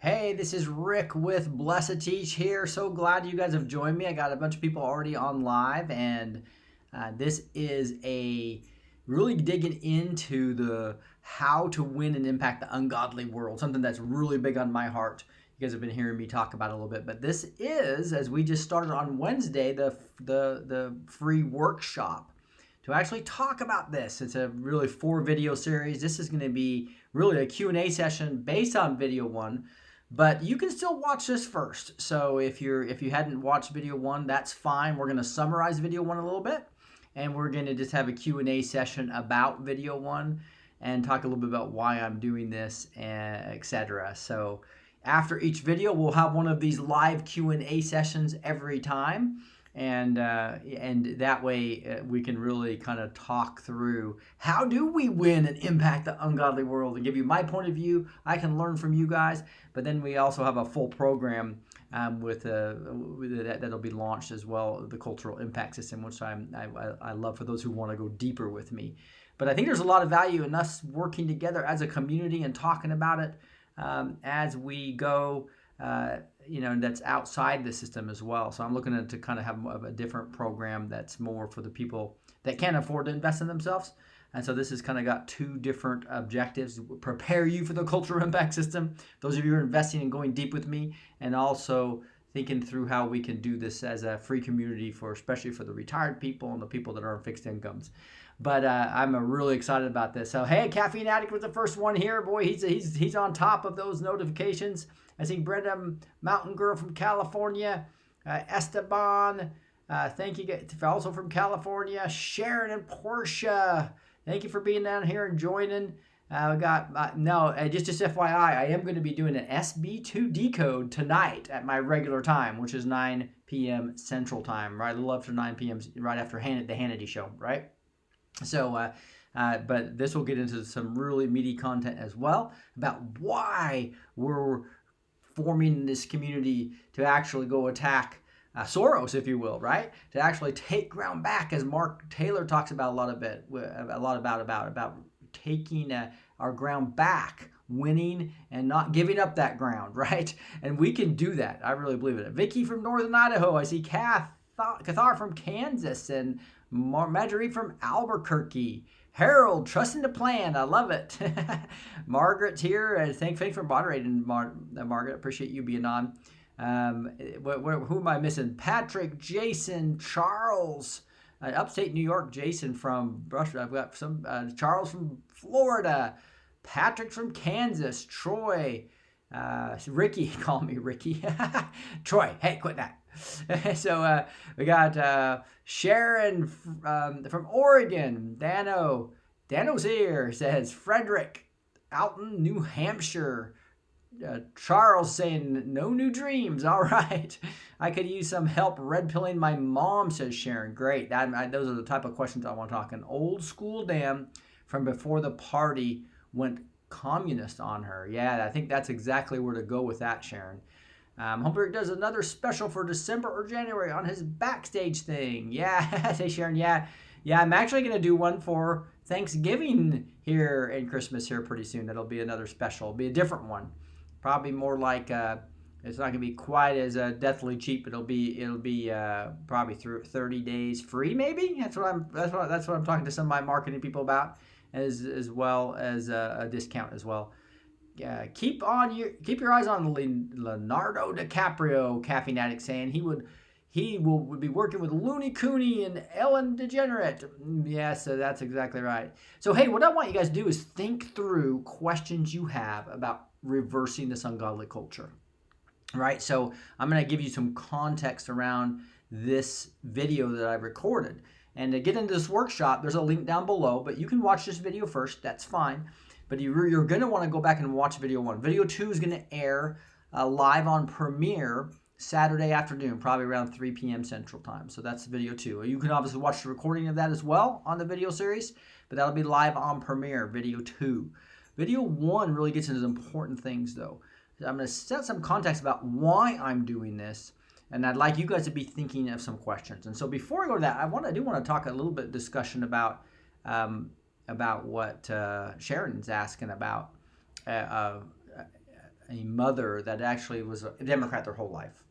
Hey, this is Rick with Blessed Teach here. So glad you guys have joined me. I got a bunch of people already on live, and this is a really digging into the how to win and impact the ungodly world, something that's really big on my heart. You guys have been hearing me talk about it a little bit, but this is, as we just started on Wednesday, the free workshop to actually talk about this. It's a really 4-video series. This is going to be really a Q&A session based on video 1. But you can still watch this first. So if you hadn't watched video 1, that's fine. We're going to summarize video 1 a little bit, and we're going to just have a Q&A session about video 1 and talk a little bit about why I'm doing this, etc. So after each video, we'll have one of these live Q&A sessions every time. And that way we can really kind of talk through how do we win and impact the ungodly world, and give you my point of view. I can learn from you guys, but then we also have a full program with that'll be launched as well, the cultural impact system, which I love for those who want to go deeper with me. But I think there's a lot of value in us working together as a community and talking about it as we go. That's outside the system as well. So I'm looking to kind of have a different program that's more for the people that can't afford to invest in themselves. And so this has kind of got 2 different objectives: prepare you for the cultural impact system, those of you who are investing and going deep with me, and also thinking through how we can do this as a free community especially for the retired people and the people that earn fixed incomes. But I'm really excited about this. So hey, Caffeine Addict was the first one here. Boy, he's on top of those notifications. I see Brenda, Mountain Girl from California, Esteban, thank you guys, also from California, Sharon and Portia. Thank you for being down here and joining. We got just FYI, I am going to be doing an SB2 decode tonight at my regular time, which is 9 p.m. Central Time, right a little after 9 p.m. right after the Hannity show, right? So, but this will get into some really meaty content as well about why we're forming this community to actually go attack Soros, if you will, right? To actually take ground back, as Mark Taylor talks about about taking our ground back, winning and not giving up that ground, right? And we can do that. I really believe it. Vicky from Northern Idaho. I see Cathar from Kansas, and Marjorie from Albuquerque. Harold, trusting the plan. I love it. Margaret's here. Thanks for moderating, Margaret. Appreciate you being on. Who am I missing? Patrick, Jason, Charles, upstate New York. Jason from Russia. I've got some Charles from Florida. Patrick from Kansas. Troy. Ricky, call me Ricky. Troy, hey, quit that. So we got Sharon from Oregon. Dano's here, says Frederick, Alton, New Hampshire. Charles saying no new dreams. All right, I could use some help red pilling my mom, says Sharon. Great. Those are the type of questions I want to talk. An old school dam from before the party went communist on her. Yeah, I think that's exactly where to go with that, Sharon. Holmberg does another special for December or January on his backstage thing. Yeah, say Sharon. Yeah, I'm actually going to do one for Thanksgiving here and Christmas here pretty soon. That'll be another special. It'll be a different one. Probably more like it's not going to be quite as deathly cheap. It'll be probably through 30 days free, maybe. That's what I'm talking to some of my marketing people about, as well as a discount as well. Keep your eyes on Leonardo DiCaprio. Caffeine Addict saying he would be working with Looney Cooney and Ellen DeGenerate. Yeah, so that's exactly right. So hey, what I want you guys to do is think through questions you have about reversing this ungodly culture. Right? So I'm going to give you some context around this video that I've recorded. And to get into this workshop, there's a link down below, but you can watch this video first. That's fine. But you're going to want to go back and watch video 1. Video 2 is going to air live on Premiere Saturday afternoon, probably around 3 p.m. Central Time. So that's video 2. You can obviously watch the recording of that as well on the video series, but that'll be live on Premiere, video 2. Video 1 really gets into important things, though. I'm going to set some context about why I'm doing this, and I'd like you guys to be thinking of some questions. And so before I go to that, I do want to talk a little bit discussion about what Sharon's asking about a mother that actually was a Democrat their whole life.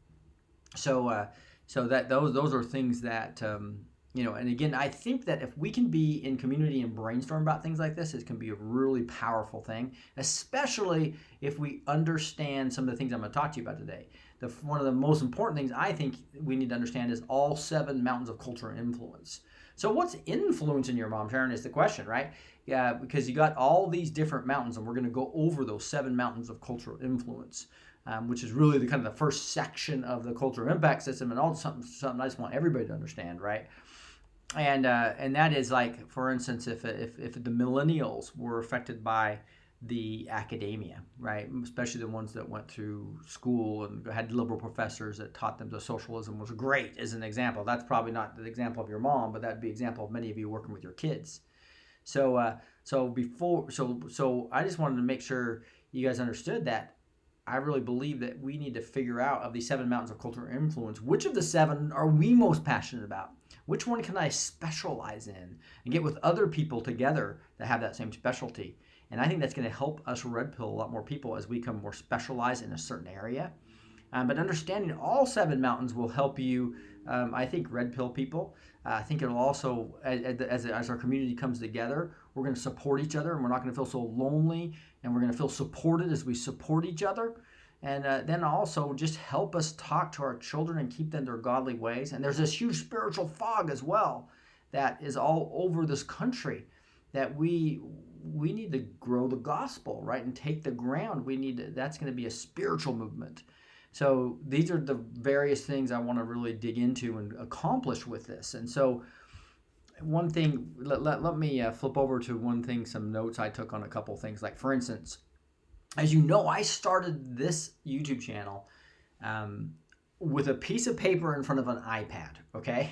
So that those are things that and again, I think that if we can be in community and brainstorm about things like this, it can be a really powerful thing, especially if we understand some of the things I'm going to talk to you about today. One of the most important things I think we need to understand is all 7 mountains of culture and influence. So what's influencing your mom, Sharon, is the question, right? Yeah, because you got all these different mountains, and we're going to go over those 7 mountains of cultural influence. Which is really the kind of the first section of the cultural impact system, and also something I just want everybody to understand, right? And that is, like, for instance, if the millennials were affected by the academia, right, especially the ones that went through school and had liberal professors that taught them that socialism was great, as an example. That's probably not the example of your mom, but that'd be an example of many of you working with your kids. So I just wanted to make sure you guys understood that. I really believe that we need to figure out, of these 7 mountains of cultural influence, which of the 7 are we most passionate about? Which one can I specialize in and get with other people together that have that same specialty? And I think that's going to help us red pill a lot more people as we become more specialized in a certain area. But understanding all 7 mountains will help you, I think, red pill people. I think it'll also, as our community comes together, we're going to support each other, and we're not going to feel so lonely, and we're going to feel supported as we support each other. And then also just help us talk to our children and keep them in their godly ways. And there's this huge spiritual fog as well that is all over this country, that we need to grow the gospel, right, and take the ground. That's going to be a spiritual movement. So these are the various things I want to really dig into and accomplish with this. And so one thing, let me flip over to one thing, some notes I took on a couple things. Like, for instance, as you know, I started this YouTube channel with a piece of paper in front of an iPad, okay?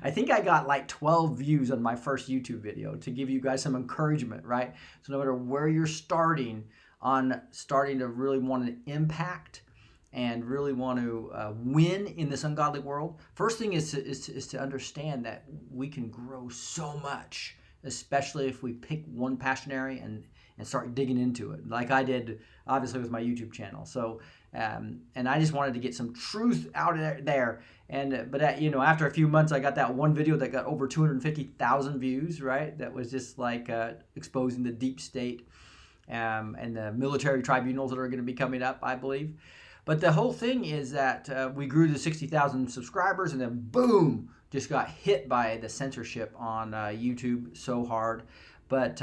I think I got like 12 views on my first YouTube video, to give you guys some encouragement, right? So no matter where you're starting to really want an impact and really want to win in this ungodly world, first thing is to understand that we can grow so much, especially if we pick one passion area and start digging into it, like I did, obviously, with my YouTube channel. So, and I just wanted to get some truth out there. But after a few months, I got that one video that got over 250,000 views, right? That was just like exposing the deep state and the military tribunals that are going to be coming up, I believe. But the whole thing is that we grew to 60,000 subscribers, and then boom, just got hit by the censorship on YouTube so hard. But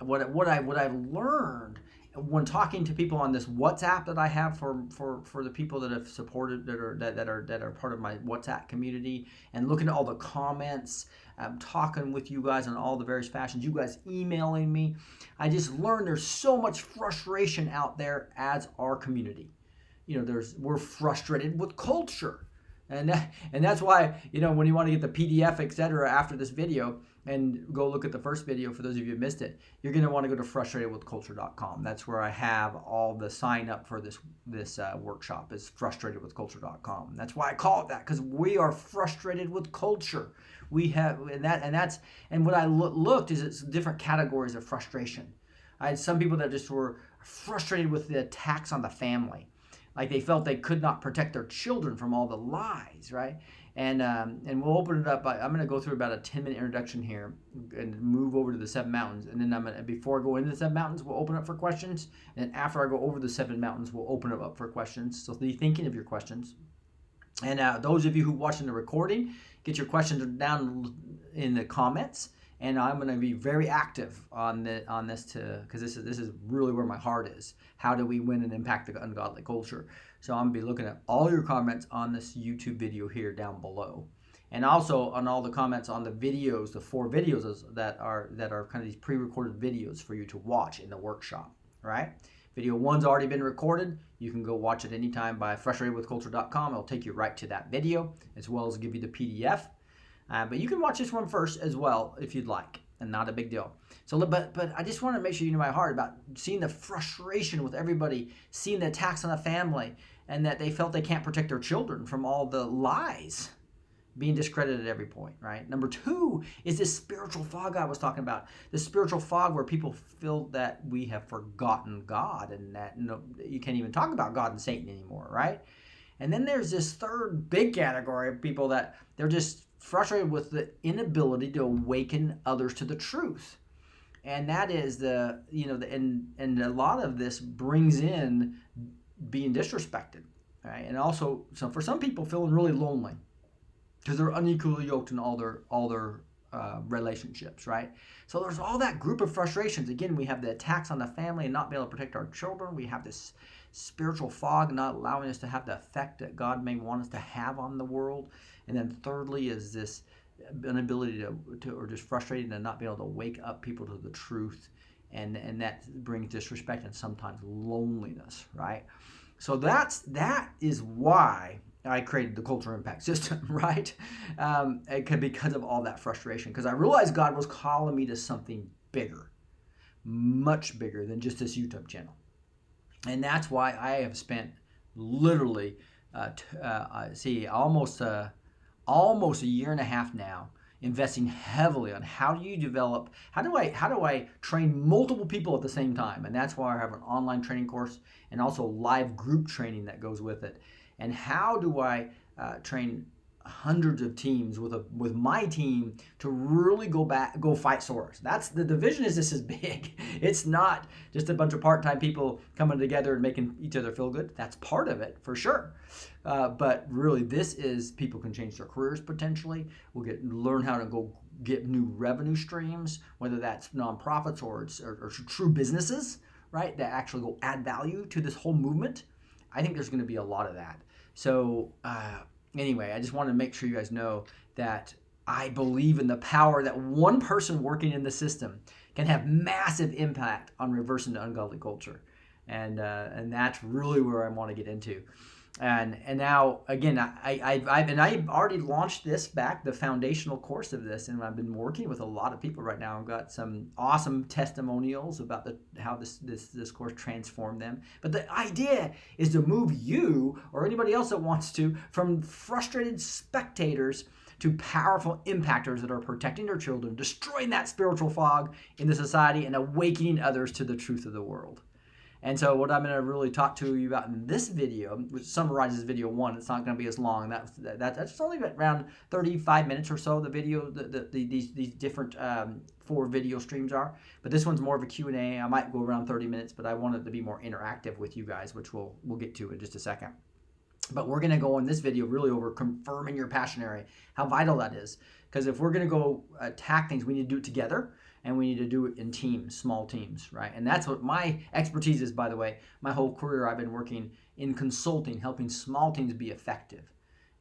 what I've learned when talking to people on this WhatsApp that I have for the people that have supported, that are part of my WhatsApp community, and looking at all the comments, talking with you guys on all the various fashions, you guys emailing me, I just learned there's so much frustration out there as our community. We're frustrated with culture. And that's why, when you want to get the PDF, etc., after this video, and go look at the first video, for those of you who missed it, you're going to want to go to frustratedwithculture.com. That's where I have all the sign up for this workshop, is frustratedwithculture.com. That's why I call it that, because we are frustrated with culture. We have, and what I looked is, it's different categories of frustration. I had some people that just were frustrated with the attacks on the family. Like, they felt they could not protect their children from all the lies, right? And we'll open it up. I'm going to go through about a 10-minute introduction here and move over to the 7 mountains. And then before I go into the 7 mountains, we'll open up for questions. And then after I go over the 7 mountains, we'll open it up for questions. So be thinking of your questions. And those of you who are watching the recording, get your questions down in the comments. And I'm going to be very active on this because this is really where my heart is. How do we win and impact the ungodly culture? So I'm going to be looking at all your comments on this YouTube video here down below, and also on all the comments on the videos, the 4 videos that are kind of these pre-recorded videos for you to watch in the workshop. All right. Video 1's already been recorded. You can go watch it anytime by frustratedwithculture.com. It'll take you right to that video, as well as give you the PDF. But you can watch this one first as well if you'd like, and not a big deal. So, but I just want to make sure you know my heart about seeing the frustration with everybody, seeing the attacks on the family, and that they felt they can't protect their children from all the lies. being discredited at every point, right? Number two is this spiritual fog I was talking about. The spiritual fog where people feel that we have forgotten God and that you can't even talk about God and Satan anymore, right? And then there's this third big category of people that they're just frustrated with the inability to awaken others to the truth. And that is and a lot of this brings in being disrespected, right? And also, so for some people, feeling really lonely because they're unequally yoked in all their relationships, right? So there's all that group of frustrations. Again, we have the attacks on the family and not being able to protect our children. We have this spiritual fog not allowing us to have the effect that God may want us to have on the world. And then thirdly is this inability to or just frustrating to not be able to wake up people to the truth, and that brings disrespect and sometimes loneliness, right? So that is why I created the culture impact system, right? Because of all that frustration, because I realized God was calling me to something bigger, much bigger than just this YouTube channel. And that's why I have spent literally almost a year and a half now investing heavily on how do I train multiple people at the same time. And that's why I have an online training course and also live group training that goes with it. And how do I train hundreds of teams with my team to really go fight sores. That's the vision. This is big. It's not just a bunch of part-time people coming together and making each other feel good. That's part of it for sure. But really, this is people can change their careers potentially. Learn how to go get new revenue streams, whether that's nonprofits or true businesses, right? That actually go add value to this whole movement. I think there's going to be a lot of that. So anyway, I just want to make sure you guys know that I believe in the power that one person working in the system can have massive impact on reversing the ungodly culture. And that's really where I want to get into. And now, again, I've already launched the foundational course of this, and I've been working with a lot of people right now. I've got some awesome testimonials about how this course transformed them. But the idea is to move you or anybody else that wants to from frustrated spectators to powerful impactors that are protecting their children, destroying that spiritual fog in the society, and awakening others to the truth of the world. And so what I'm going to really talk to you about in this video, which summarizes video one, it's not going to be as long. That's only around 35 minutes or so, the video, these different 4 video streams are. But this one's more of a Q&A. I might go around 30 minutes, but I want it to be more interactive with you guys, which we'll get to in just a second. But we're going to go in this video really over confirming your passion area, how vital that is. Because if we're going to go attack things, we need to do it together. And we need to do it in teams, small teams, right? And that's what my expertise is, by the way. My whole career, I've been working in consulting, helping small teams be effective.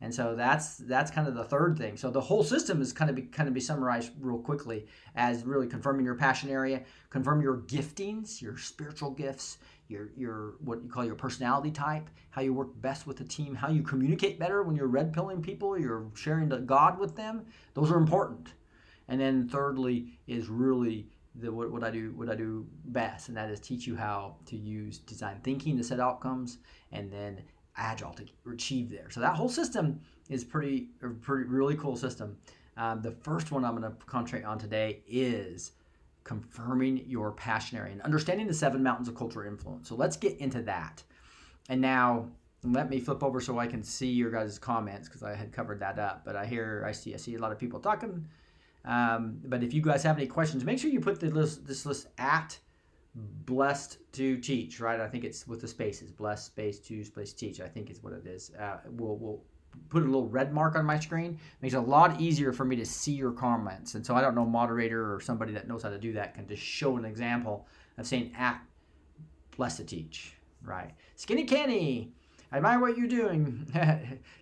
And so that's kind of the third thing. So the whole system is kind of be summarized real quickly as really confirming your passion area, confirm your giftings, your spiritual gifts, your what you call your personality type, how you work best with the team, how you communicate better when you're red pilling people, you're sharing the God with them. Those are important. And then thirdly is really what I do best, and that is teach you how to use design thinking to set outcomes, and then agile to achieve there. So that whole system is pretty really cool system. The first one I'm going to concentrate on today is confirming your passion area and understanding the 7 mountains of cultural influence. So let's get into that. And now let me flip over so I can see your guys' comments, because I had covered that up. But I see a lot of people talking. But if you guys have any questions, make sure you put this list at blessed to teach, right? I think it's with the spaces, blessed space to space teach. I think is what it is. We'll put a little red mark on my screen. Makes it a lot easier for me to see your comments. And so I don't know, moderator or somebody that knows how to do that can just show an example of saying at blessed to teach, right? Skinny Kenny, I admire what you're doing.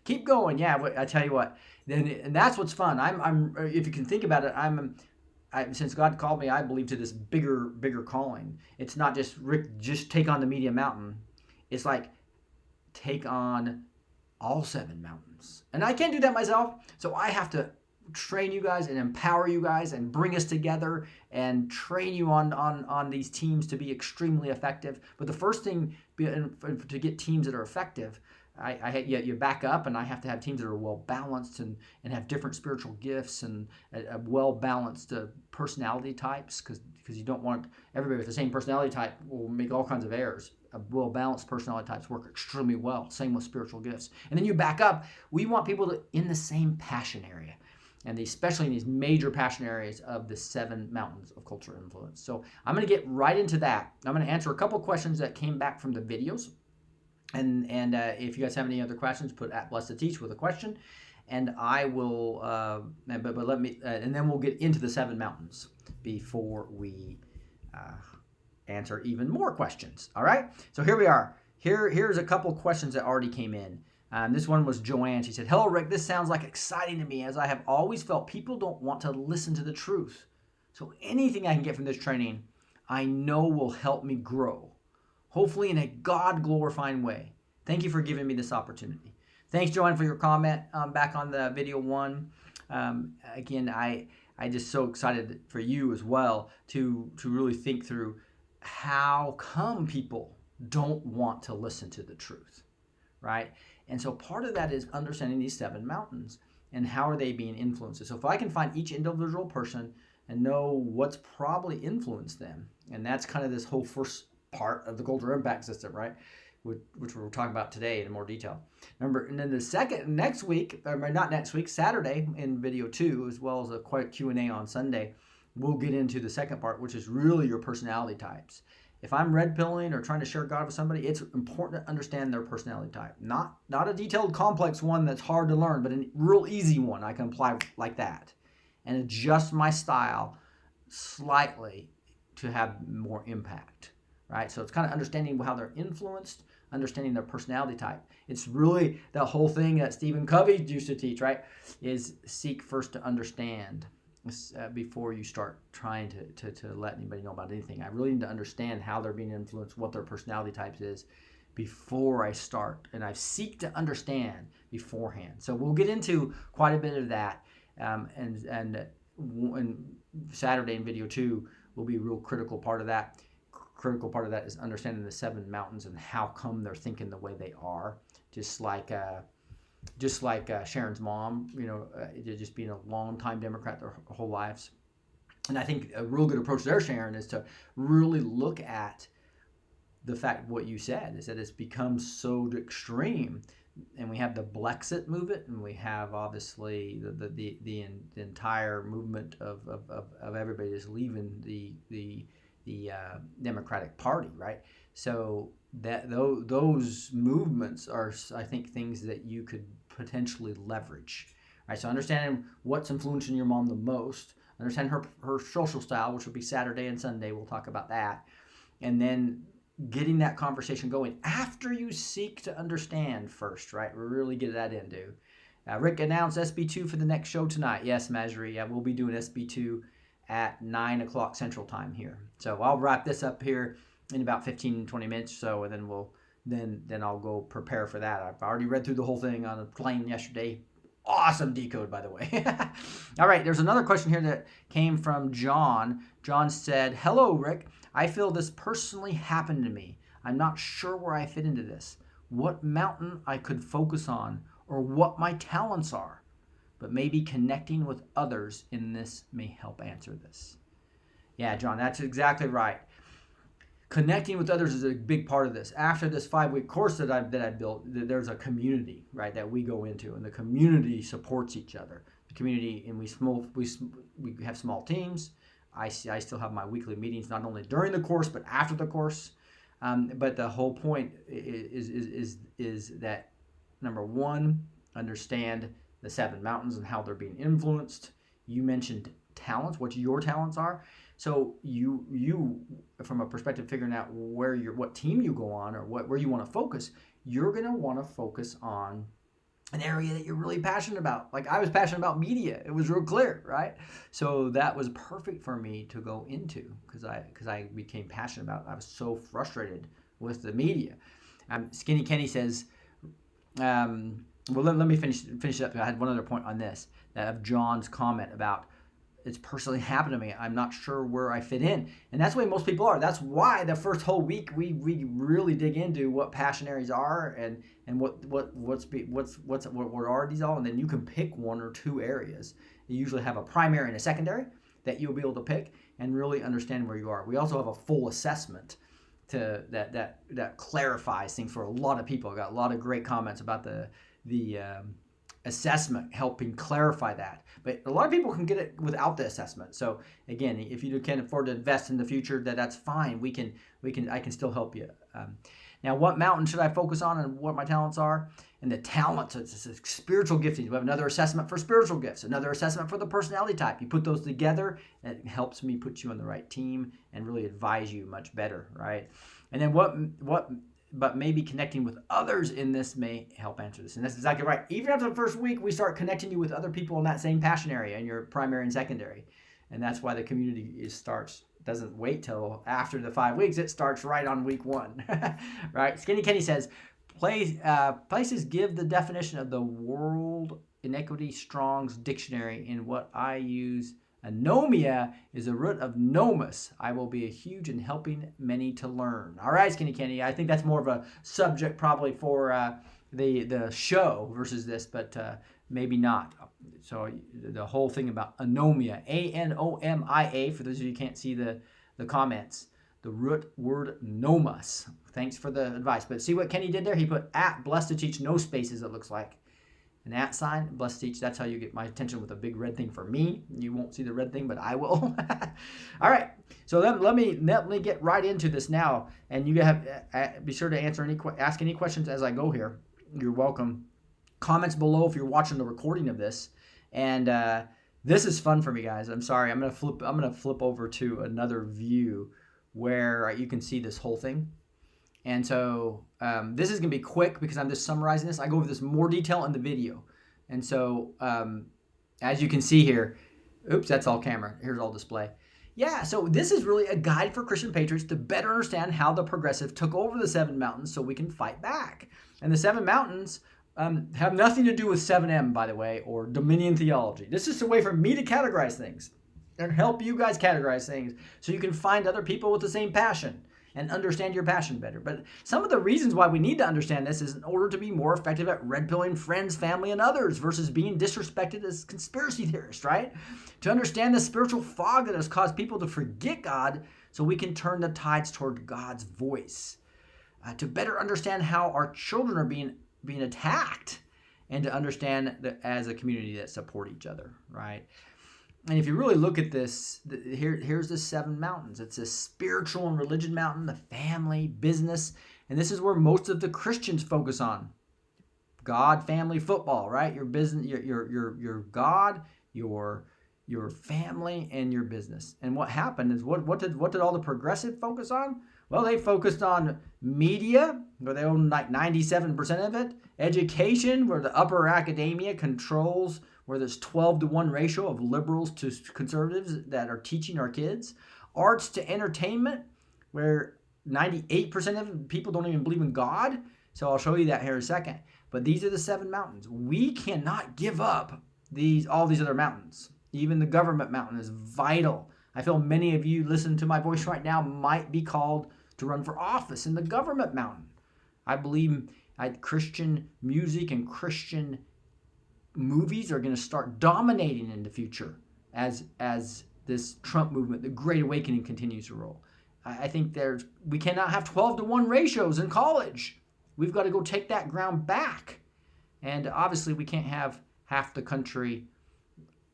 Keep going. Yeah, I tell you what. And that's what's fun. I'm if you can think about it, since God called me, I believe, to this bigger calling. It's not just Rick, just take on the media mountain. It's like take on all 7 mountains. And I can't do that myself, so I have to train you guys and empower you guys and bring us together and train you on these teams to be extremely effective. But the first thing to get teams that are effective, you back up, and I have to have teams that are well balanced and have different spiritual gifts and a well balanced personality types, because you don't want everybody with the same personality type will make all kinds of errors. Well balanced personality types work extremely well. Same with spiritual gifts. And then you back up. We want people in the same passion area, and especially in these major passion areas of the 7 mountains of cultural influence. So I'm going to get right into that. I'm going to answer a couple questions that came back from the videos. And if you guys have any other questions, put @blessed2teach with a question, and I will. But let me, and then we'll get into the 7 mountains before we answer even more questions. All right. So here we are. Here's a couple questions that already came in. This one was Joanne. She said, "Hello, Rick. This sounds like exciting to me, as I have always felt people don't want to listen to the truth. So anything I can get from this training, I know will help me grow. Hopefully in a God-glorifying way. Thank you for giving me this opportunity." Thanks, Joanne, for your comment back on the video 1. Again, I just so excited for you as well to really think through how come people don't want to listen to the truth, right? And so part of that is understanding these 7 mountains and how are they being influenced. So if I can find each individual person and know what's probably influenced them, and that's kind of this whole first part of the cultural impact system, right? Which we're talking about today in more detail. Remember, and then the next week, Saturday in video 2, as well as a quick Q&A on Sunday, we'll get into the second part, which is really your personality types. If I'm red pilling or trying to share God with somebody, it's important to understand their personality type. Not a detailed, complex one that's hard to learn, but a real easy one I can apply like that and adjust my style slightly to have more impact. Right? So it's kind of understanding how they're influenced, understanding their personality type. It's really the whole thing that Stephen Covey used to teach, right? Is seek first to understand before you start trying to let anybody know about anything. I really need to understand how they're being influenced, what their personality types is before I start. And I seek to understand beforehand. So we'll get into quite a bit of that. And Saturday in video 2 will be a real critical part of that. Critical part of that is understanding the 7 mountains and how come they're thinking the way they are. Just like Sharon's mom, just being a long-time Democrat their whole lives. And I think a real good approach there, Sharon, is to really look at the fact what you said is that it's become so extreme. And we have the Blexit movement, and we have obviously the entire movement of everybody just leaving the Democratic Party, right? So that those movements are, I think, things that you could potentially leverage, right? So understanding what's influencing your mom the most, understand her social style, which will be Saturday and Sunday. We'll talk about that, and then getting that conversation going after you seek to understand first, right? We'll really get that into. Rick announced SB2 for the next show tonight. Yes, Marjorie. Yeah, we'll be doing SB2 at 9 o'clock Central Time here. So I'll wrap this up here in about 15, 20 minutes or so, and then then I'll go prepare for that. I've already read through the whole thing on a plane yesterday. Awesome decode, by the way. All right, there's another question here that came from John. John said, "Hello, Rick. I feel this personally happened to me. I'm not sure where I fit into this, what mountain I could focus on, or what my talents are. But maybe connecting with others in this may help answer this." Yeah, John, that's exactly right. Connecting with others is a big part of this. After this 5-week course that I built, there's a community, right, that we go into, and the community supports each other. The community, and we have small teams. I still have my weekly meetings, not only during the course but after the course. But the whole point is that, number one, understand the 7 mountains and how they're being influenced. You mentioned talents, what your talents are. So you from a perspective figuring out what team you go on or where you want to focus, you're going to want to focus on an area that you're really passionate about. Like I was passionate about media. It was real clear, right? So that was perfect for me to go into because I became passionate about it. I was so frustrated with the media. Skinny Kenny says, well, let me finish up. I had one other point on this, that of John's comment about it's personally happened to me. I'm not sure where I fit in. And that's the way most people are. That's why the first whole week we really dig into what passion areas are and what are these all, and then you can pick one or two areas. You usually have a primary and a secondary that you'll be able to pick and really understand where you are. We also have a full assessment to that clarifies things for a lot of people. I got a lot of great comments about the assessment helping clarify that. But a lot of people can get it without the assessment. So again, if you can't afford to invest in the future, that's fine. I can still help you. Now, what mountain should I focus on and what my talents are? And the talents, it's spiritual gifting. We have another assessment for spiritual gifts, another assessment for the personality type. You put those together, and it helps me put you on the right team and really advise you much better, right? And then but maybe connecting with others in this may help answer this. And that's exactly right. Even after the first week, we start connecting you with other people in that same passion area in your primary and secondary. And that's why the community doesn't wait till after the 5 weeks. It starts right on week 1, right? Skinny Kenny says, places give the definition of the World Inequity Strong's Dictionary in what I use. Anomia is a root of nomus. I will be a huge in helping many to learn. All right, Skinny Kenny. I think that's more of a subject probably for the show versus this, but maybe not. So the whole thing about anomia, A-N-O-M-I-A, for those of you who can't see the comments, the root word nomus. Thanks for the advice. But see what Kenny did there? He put blessed to teach, no spaces, it looks like. An @ sign, blessed to teach. That's how you get my attention with a big red thing for me. You won't see the red thing, but I will. All right. So let me get right into this now. And you have be sure to ask any questions as I go here. You're welcome. Comments below if you're watching the recording of this. And this is fun for me, guys. I'm sorry. I'm gonna flip over to another view where you can see this whole thing. And so this is going to be quick because I'm just summarizing this. I go over this more detail in the video. And so as you can see here, oops, that's all camera. Here's all display. Yeah, so this is really a guide for Christian patriots to better understand how the progressive took over the 7 mountains so we can fight back. And the 7 mountains have nothing to do with 7M, by the way, or Dominion theology. This is a way for me to categorize things and help you guys categorize things so you can find other people with the same passion and understand your passion better. But some of the reasons why we need to understand this is in order to be more effective at red-pilling friends, family, and others versus being disrespected as conspiracy theorists, right? To understand the spiritual fog that has caused people to forget God so we can turn the tides toward God's voice. To better understand how our children are being attacked and to understand that as a community that support each other, right? And if you really look at this, here's the 7 mountains. It's a spiritual and religion mountain, the family, business, and this is where most of the Christians focus on. God, family, football, right? Your business, your God, your family, and your business. And what happened is what did all the progressive focus on? Well, they focused on media, where they own like 97% of it, education, where the upper academia controls, where there's 12-to-1 ratio of liberals to conservatives that are teaching our kids. Arts to entertainment, where 98% of people don't even believe in God. So I'll show you that here in a second. But these are the 7 mountains. We cannot give up all these other mountains. Even the government mountain is vital. I feel many of you listening to my voice right now might be called to run for office in the government mountain. I believe Christian music and Christian movies are going to start dominating in the future as this Trump movement, the Great Awakening, continues to roll. I think we cannot have 12-to-1 ratios in college. We've got to go take that ground back. And obviously we can't have half the country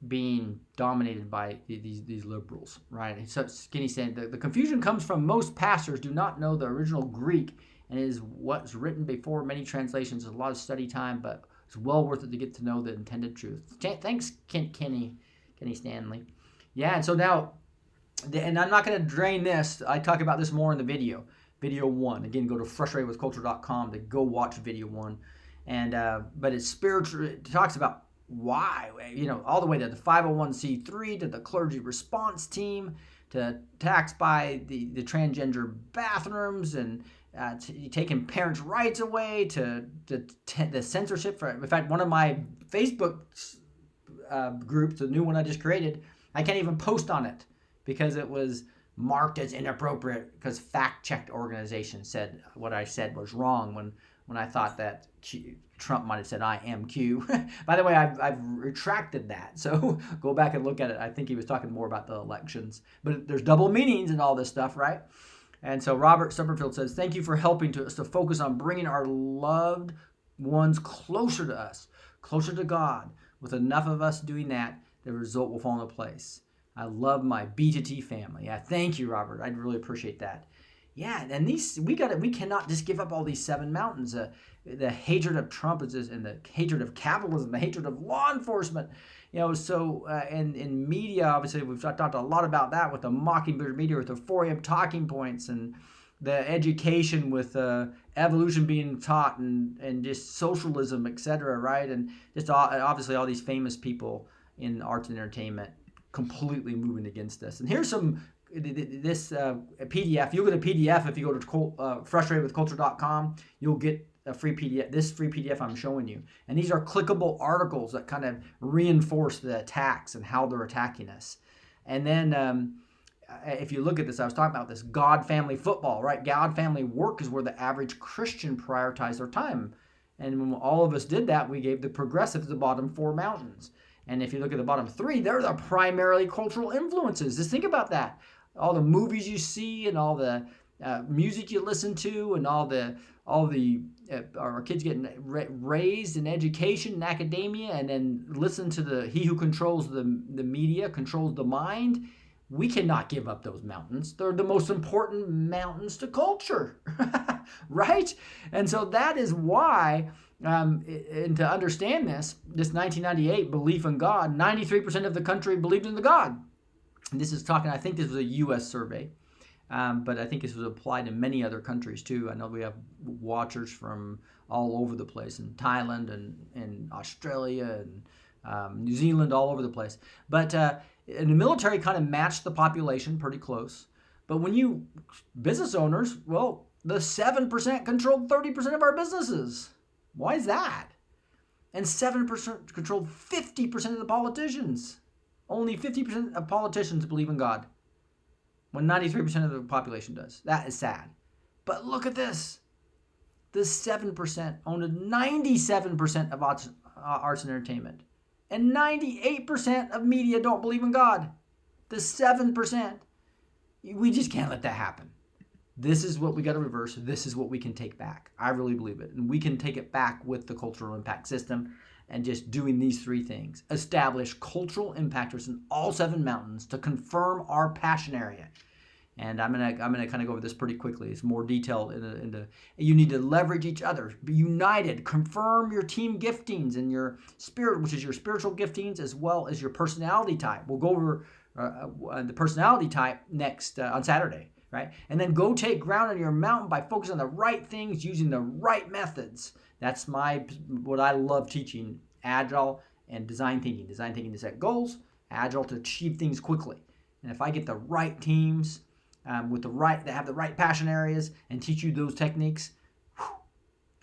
being dominated by these liberals, right? So Skinny said the confusion comes from most pastors do not know the original Greek and is what's written before many translations. A lot of study time, but it's well worth it to get to know the intended truth. Thanks, Kenny Stanley. Yeah, and so now, and I'm not going to drain this. I talk about this more in the video. Video 1. Again, go to frustratedwithculture.com to go watch video 1. And but it's spiritual. It talks about why, all the way to the 501c3, to the clergy response team, to attacks by the transgender bathrooms, and taking parents' rights away, to the censorship. In fact, one of my Facebook groups, the new one I just created, I can't even post on it because it was marked as inappropriate because fact-checked organization said what I said was wrong when I thought that Trump might have said I am Q. By the way, I've retracted that. So go back and look at it. I think he was talking more about the elections. But there's double meanings in all this stuff, right? And so Robert Summerfield says, thank you for helping us to focus on bringing our loved ones closer to us, closer to God. With enough of us doing that, the result will fall into place. I love my B to T family. Yeah, thank you, Robert. I'd really appreciate that. Yeah, and we cannot just give up all these 7 mountains. The hatred of Trump and the hatred of capitalism, the hatred of law enforcement. So in media, obviously, we've talked a lot about that with the Mockingbird media, with the 4am talking points, and the education with evolution being taught, and just socialism, etc., right? And just obviously all these famous people in arts and entertainment completely moving against us. And here's this PDF. You'll get a PDF if you go to frustratedwithculture.com. You'll get a free PDF. This free PDF I'm showing you, and these are clickable articles that kind of reinforce the attacks and how they're attacking us. And then if you look at this, I was talking about this God family football, right? God family work is where the average Christian prioritized their time. And when all of us did that, we gave the progressives the bottom 4 mountains. And if you look at the bottom 3, they're the primarily cultural influences. Just think about that. All the movies you see, and all the music you listen to, and all the our kids getting raised in education and academia, and then listen to he who controls the media controls the mind. We cannot give up those mountains. They're the most important mountains to culture, right? And so that is why, and to understand this 1998 belief in God, 93% of the country believed in the God. And this is talking, I think this was a U.S. survey, but I think this was applied in many other countries too. I know we have watchers from all over the place, in Thailand and Australia and New Zealand, all over the place. But and the military kind of matched the population pretty close. But when business owners, well, the 7% controlled 30% of our businesses. Why is that? And 7% controlled 50% of the politicians. Only 50% of politicians believe in God, when 93% of the population does. That is sad. But look at this. The 7% owned 97% of arts and entertainment. And 98% of media don't believe in God. The 7%. We just can't let that happen. This is what we got to reverse. This is what we can take back. I really believe it. And we can take it back with the cultural impact system, and just doing these 3 things. Establish cultural impactors in all 7 mountains to confirm our passion area. And I'm gonna kind of go over this pretty quickly. It's more detailed you need to leverage each other, be united, confirm your team giftings and your spirit, which is your spiritual giftings, as well as your personality type. We'll go over the personality type next on Saturday, right? And then go take ground on your mountain by focusing on the right things, using the right methods. That's what I love teaching: agile and design thinking. Design thinking to set goals, agile to achieve things quickly. And if I get the right teams that have the right passion areas and teach you those techniques,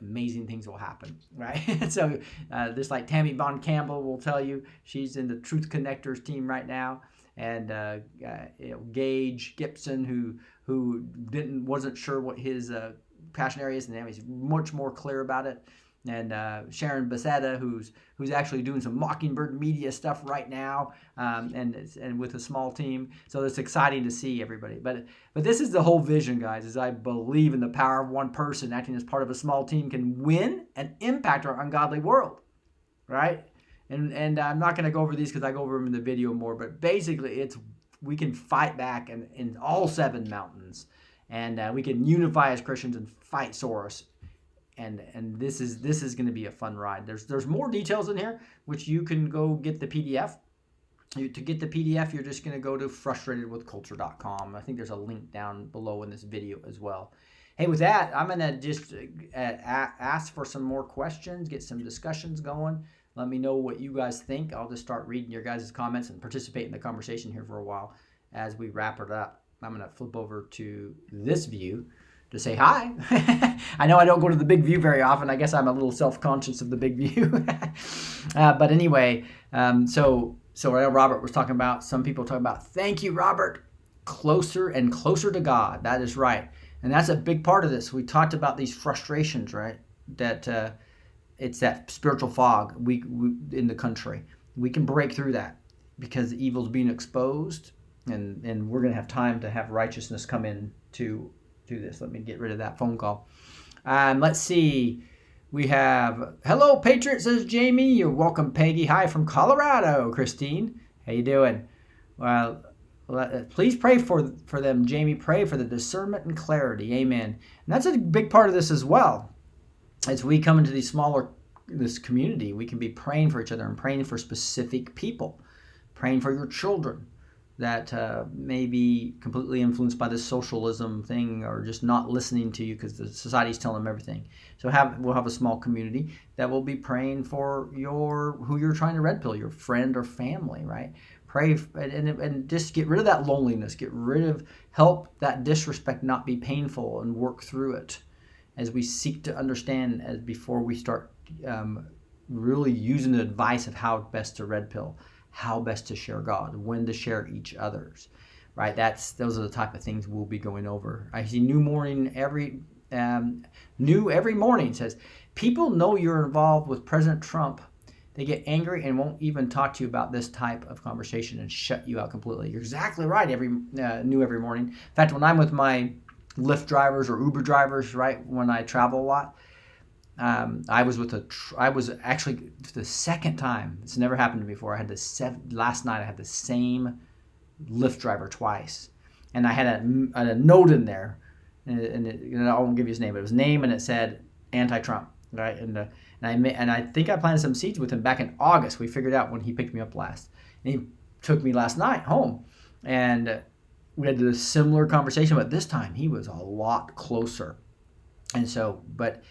amazing things will happen, right? So just like Tammy Bond Campbell will tell you, she's in the Truth Connectors team right now, and Gage Gibson, who wasn't sure what his passion area is, and now he's much more clear about it. And Sharon Becerra, who's actually doing some Mockingbird media stuff right now, and with a small team. So it's exciting to see everybody. But this is the whole vision, guys. Is I believe in the power of one person acting as part of a small team can win and impact our ungodly world, right? And I'm not going to go over these because I go over them in the video more. But basically, we can fight back in all 7 mountains, and we can unify as Christians and fight Soros. And this is going to be a fun ride. There's more details in here, which you can go get the PDF. To get the PDF, you're just going to go to frustratedwithculture.com. I think there's a link down below in this video as well. Hey, with that, I'm going to just ask for some more questions, get some discussions going. Let me know what you guys think. I'll just start reading your guys' comments and participate in the conversation here for a while as we wrap it up. I'm going to flip over to this view to say hi. I know I don't go to the big view very often. I guess I'm a little self-conscious of the big view. But anyway, so So Robert was talking about, some people talk about, thank you, Robert, closer and closer to God. That is right. And that's a big part of this. We talked about these frustrations, right? That it's that spiritual fog we in the country. We can break through that because the evil's being exposed, and we're going to have time to have righteousness come in to do this. Let me get rid of that phone call. Let's see. We have, hello, Patriot, says Jamie. You're welcome, Peggy. Hi from Colorado, Christine. How you doing? Well, please pray for them, Jamie. Pray for the discernment and clarity. Amen. And that's a big part of this as well. As we come into this community, we can be praying for each other and praying for specific people, praying for your children that may be completely influenced by this socialism thing or just not listening to you because the society's telling them everything. So we'll have a small community that will be praying for who you're trying to red pill, your friend or family, right? Pray and just get rid of that loneliness, help that disrespect not be painful and work through it as we seek to understand before we start really using the advice of how best to red pill, how best to share God, when to share each other's, right? Those are the type of things we'll be going over. I see new every morning says, people know you're involved with President Trump. They get angry and won't even talk to you about this type of conversation and shut you out completely. You're exactly right. Every morning. In fact, when I'm with my Lyft drivers or Uber drivers, right, when I travel a lot, I was actually the second time. It's never happened to me before. Last night I had the same Lyft driver twice, and I had a note in there, and I won't give you his name, but it was name, and it said anti-Trump, right? And I think I planted some seeds with him back in August. We figured out when he picked me up last, and he took me last night home, and we had a similar conversation, but this time he was a lot closer, and so, but.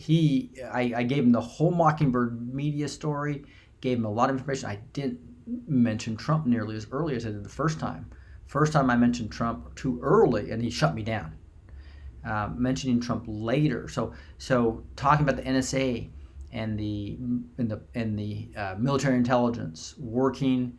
I gave him the whole Mockingbird media story, gave him a lot of information. I didn't mention Trump nearly as early as I did the first time. First time I mentioned Trump too early, and he shut me down. Mentioning Trump later, so talking about the NSA and the military intelligence working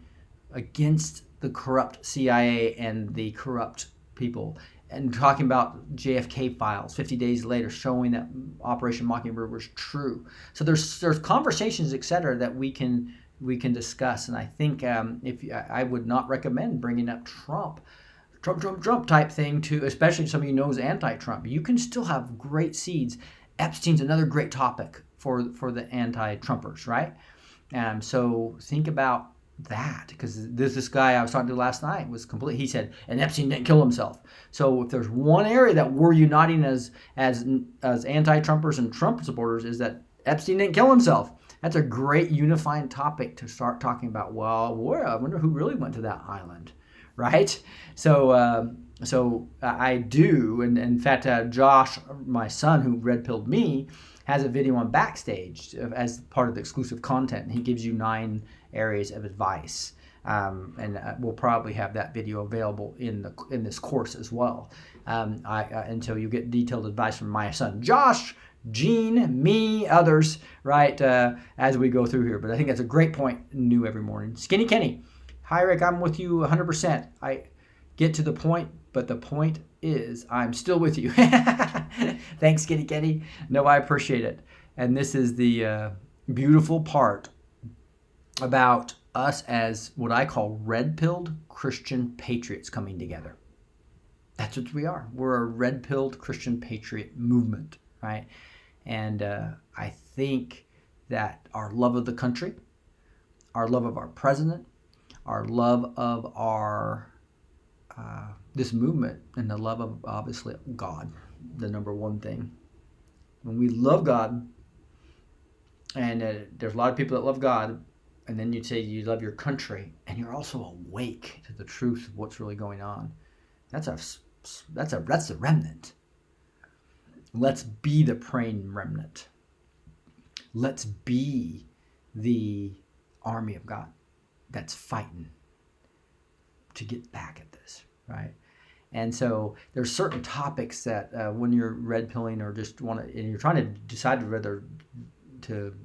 against the corrupt CIA and the corrupt people. And talking about JFK files 50 days later, showing that Operation Mockingbird was true. So there's conversations, etc., that we can discuss. And I think I would not recommend bringing up Trump type thing to, especially somebody who knows anti-Trump. You can still have great seeds. Epstein's another great topic for the anti-Trumpers, right? So think about that, because this guy I was talking to last night was complete. He said, and Epstein didn't kill himself. So if there's one area that we're uniting as anti-Trumpers and Trump supporters, is that Epstein didn't kill himself. That's a great unifying topic to start talking about. Well, I wonder who really went to that island, right? So I do, and in fact, Josh, my son, who red pilled me, has a video on Backstage as part of the exclusive content. And he gives you 9 areas of advice, and we'll probably have that video available in this course as well, until you get detailed advice from my son Josh, Gene, me, others, right, as we go through here. But I think that's a great point, new every morning. Skinny Kenny, hi Rick, I'm with you 100%. I get to the point, but the point is I'm still with you. Thanks, Skinny Kenny. No, I appreciate it. And this is the beautiful part about us as what I call red-pilled Christian patriots coming together. That's what we are. We're a red-pilled Christian patriot movement, right? And I think that our love of the country, our love of our president, our love of our this movement, and the love of, obviously, God, the number one thing. When we love God, and there's a lot of people that love God, and then you say you love your country, and you're also awake to the truth of what's really going on. That's the remnant. Let's be the praying remnant. Let's be the army of God that's fighting to get back at this, right? And so there's certain topics that when you're red pilling or just and you're trying to decide whether to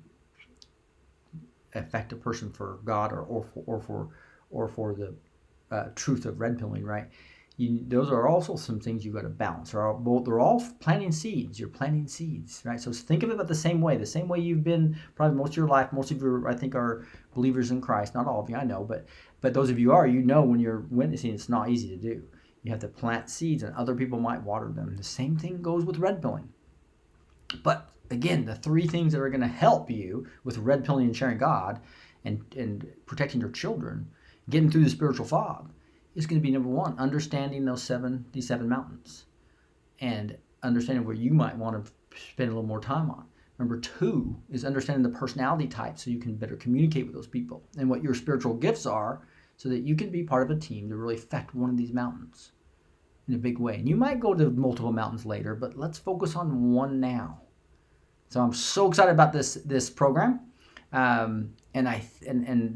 effective person for God or for the truth of red pilling, right? Those are also some things you got to balance. They're all planting seeds. You're planting seeds, right? So think of it about the same way you've been probably most of your life. Most of you, I think, are believers in Christ. Not all of you, I know, but those of you are, when you're witnessing, it's not easy to do. You have to plant seeds, and other people might water them. The same thing goes with red pilling. But again, the three things that are going to help you with red pilling and sharing God and protecting your children, getting through the spiritual fog, is going to be number one, understanding these seven mountains and understanding where you might want to spend a little more time on. Number two is understanding the personality type so you can better communicate with those people and what your spiritual gifts are so that you can be part of a team to really affect one of these mountains in a big way. And you might go to multiple mountains later, but let's focus on one now. So I'm so excited about this program. And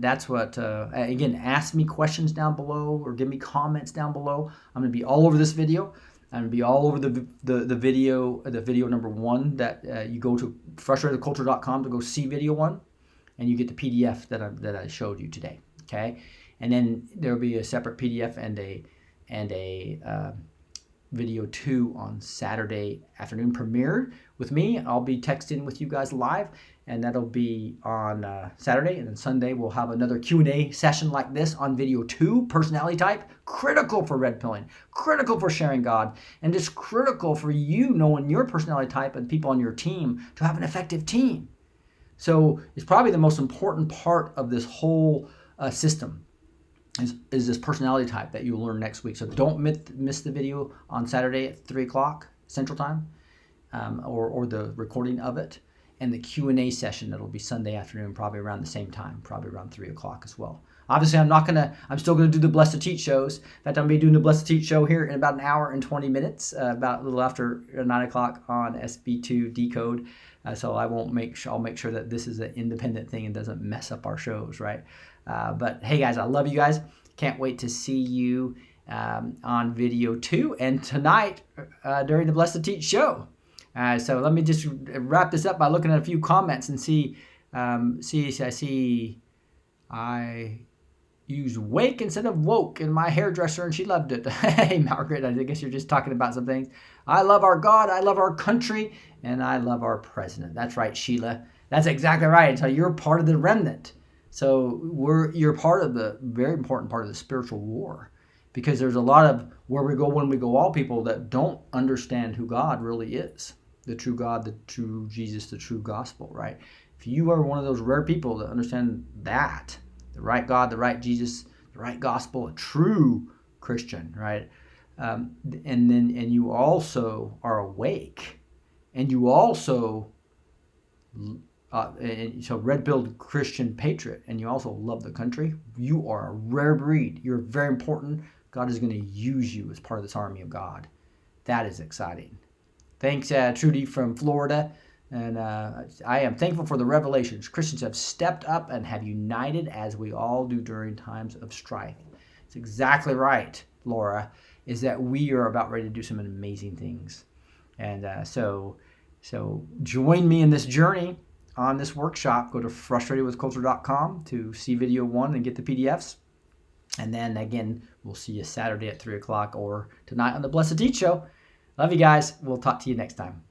that's what, again, ask me questions down below or give me comments down below. I'm going to be all over this video. I'm going to be all over the video number one that you go to frustratedculture.com to go see video one, and you get the PDF that I showed you today. Okay. And then there'll be a separate PDF and a video 2 on Saturday afternoon premiered with me. I'll be texting with you guys live, and that'll be on Saturday. And then Sunday we'll have another Q&A session like this on video 2, personality type, critical for red pilling, critical for sharing God, and just critical for you knowing your personality type and people on your team to have an effective team. So it's probably the most important part of this whole system. Is this personality type that you'll learn next week. So don't miss the video on Saturday at 3 o'clock Central Time, or the recording of it, and the Q&A session that'll be Sunday afternoon, probably around the same time, probably around 3 o'clock as well. Obviously, I'm still going to do the Blessed to Teach shows. In fact, I'm going to be doing the Blessed to Teach show here in about an hour and 20 minutes, about a little after 9 o'clock on SB2 Decode. So I'll make sure that this is an independent thing and doesn't mess up our shows, right? But hey, guys, I love you guys. Can't wait to see you on video 2 and tonight during the Blessed to Teach show. So let me just wrap this up by looking at a few comments and I used wake instead of woke in my hairdresser and she loved it. Hey, Margaret, I guess you're just talking about some things. I love our God, I love our country, and I love our president. That's right, Sheila. That's exactly right. So you're part of the remnant. So you're part of the very important part of the spiritual war, because there's a lot of where we go when we go all people that don't understand who God really is, the true God, the true Jesus, the true gospel, right? If you are one of those rare people that understand that, the right God, the right Jesus, the right gospel, a true Christian, right? And you also are awake, and you also and so red-pilled Christian patriot, and you also love the country, you are a rare breed. You're very important. God is going to use you as part of this army of God. That is exciting. Thanks, Trudy from Florida. And I am thankful for the revelations. Christians have stepped up and have united as we all do during times of strife. It's exactly right, Laura, is that we are about ready to do some amazing things. And so join me in this journey on this workshop. Go to frustratedwithculture.com to see video 1 and get the PDFs. And then again, we'll see you Saturday at 3 o'clock or tonight on the Blessed Teach Show. Love you guys. We'll talk to you next time.